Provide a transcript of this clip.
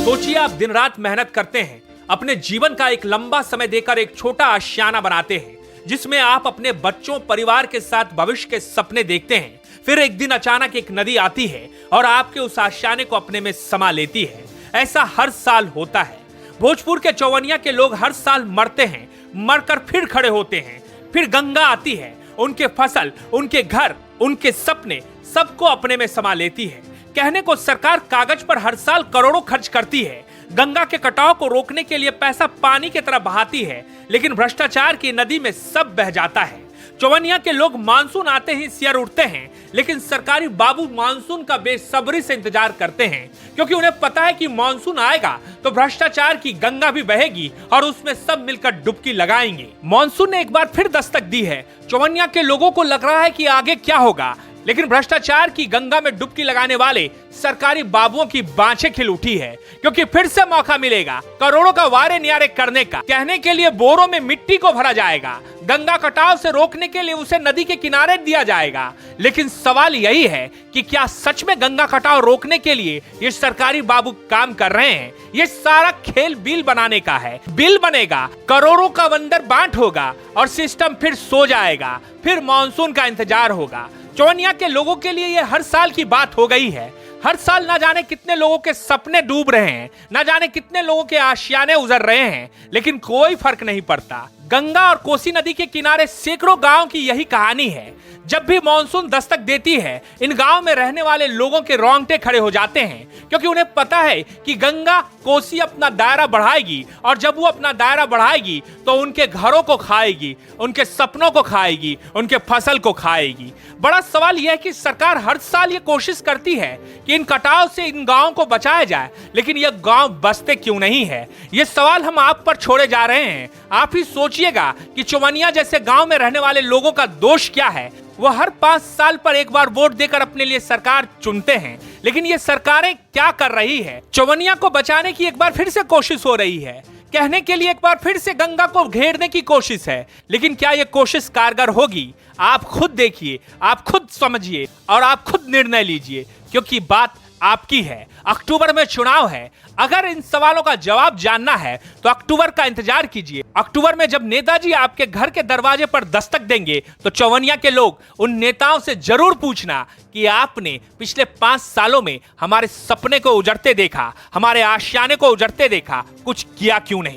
सोचिए, आप दिन रात मेहनत करते हैं, अपने जीवन का एक लंबा समय देकर एक छोटा आशियाना बनाते हैं जिसमें आप अपने बच्चों, परिवार के साथ भविष्य के सपने देखते हैं। फिर एक दिन अचानक एक नदी आती है और आपके उस आशियाने को अपने में समा लेती है। ऐसा हर साल होता है। भोजपुर के चौवनिया के लोग हर साल मरते हैं, मरकर फिर खड़े होते हैं। फिर गंगा आती है, उनके फसल, उनके घर, उनके सपने सबको अपने में समा लेती है। कहने को सरकार कागज पर हर साल करोड़ों खर्च करती है, गंगा के कटाव को रोकने के लिए पैसा पानी की तरह बहाती है, लेकिन भ्रष्टाचार की नदी में सब बह जाता है। चौवनिया के लोग मानसून आते ही सियर उठते हैं, लेकिन सरकारी बाबू मानसून का बेसब्री से इंतजार करते हैं, क्योंकि उन्हें पता है कि मानसून आएगा तो भ्रष्टाचार की गंगा भी बहेगी और उसमें सब मिलकर डुबकी लगाएंगे। मानसून ने एक बार फिर दस्तक दी है। चौवनिया के लोगों को लग रहा है कि आगे क्या होगा, लेकिन भ्रष्टाचार की गंगा में डुबकी लगाने वाले सरकारी बाबुओं की बाँछें खिल उठी है, क्योंकि फिर से मौका मिलेगा करोड़ों का वारे न्यारे करने का। कहने के लिए बोरों में मिट्टी को भरा जाएगा, गंगा कटाव से रोकने के लिए उसे नदी के किनारे दिया जाएगा। लेकिन सवाल यही है कि क्या सच में गंगा कटाव रोकने के लिए ये सरकारी बाबू काम कर रहे हैं? ये सारा खेल बिल बनाने का है। बिल बनेगा, करोड़ों का वंडर बांट होगा और सिस्टम फिर सो जाएगा। फिर मानसून का इंतजार होगा। चौवनिया के लोगों के लिए ये हर साल की बात हो गई है। हर साल ना जाने कितने लोगों के सपने डूब रहे हैं, ना जाने कितने लोगों के आशियाने उजड़ रहे हैं, लेकिन कोई फर्क नहीं पड़ता। गंगा और कोसी नदी के किनारे सैकड़ों गांव की यही कहानी है। जब भी मानसून दस्तक देती है, इन गांव में रहने वाले लोगों के रोंगटे खड़े हो जाते हैं, क्योंकि उन्हें पता है कि गंगा कोसी अपना दायरा बढ़ाएगी और जब वो अपना दायरा बढ़ाएगी तो उनके घरों को खाएगी, उनके सपनों को खाएगी, उनके फसल को खाएगी। बड़ा सवाल यह है कि सरकार हर साल ये कोशिश करती है कि इन कटाव से इन गांवों को बचाया जाए, लेकिन ये गांव बसते क्यों नहीं है? ये सवाल हम आप पर छोड़े जा रहे हैं। आप ही सोचिएगा कि चौवनिया जैसे गांव में रहने वाले लोगों का दोष क्या है। वो हर 5 साल पर एक बार वोट देकर अपने लिए सरकार चुनते हैं, लेकिन ये सरकारें क्या कर रही है? चौवनिया को बचाने की एक बार फिर से कोशिश हो रही है। कहने के लिए एक बार फिर से गंगा को घेरने की कोशिश है, लेकिन क्या ये कोशिश कारगर होगी? आप खुद देखिए, आप खुद समझिए और आप खुद निर्णय लीजिए, क्योंकि बात आपकी है। अक्टूबर में चुनाव है। अगर इन सवालों का जवाब जानना है तो अक्टूबर का इंतजार कीजिए। अक्टूबर में जब नेताजी आपके घर के दरवाजे पर दस्तक देंगे तो चौवनिया के लोग उन नेताओं से जरूर पूछना कि आपने पिछले 5 सालों में हमारे सपने को उजड़ते देखा, हमारे आशियाने को उजड़ते देखा, कुछ किया क्यों नहीं।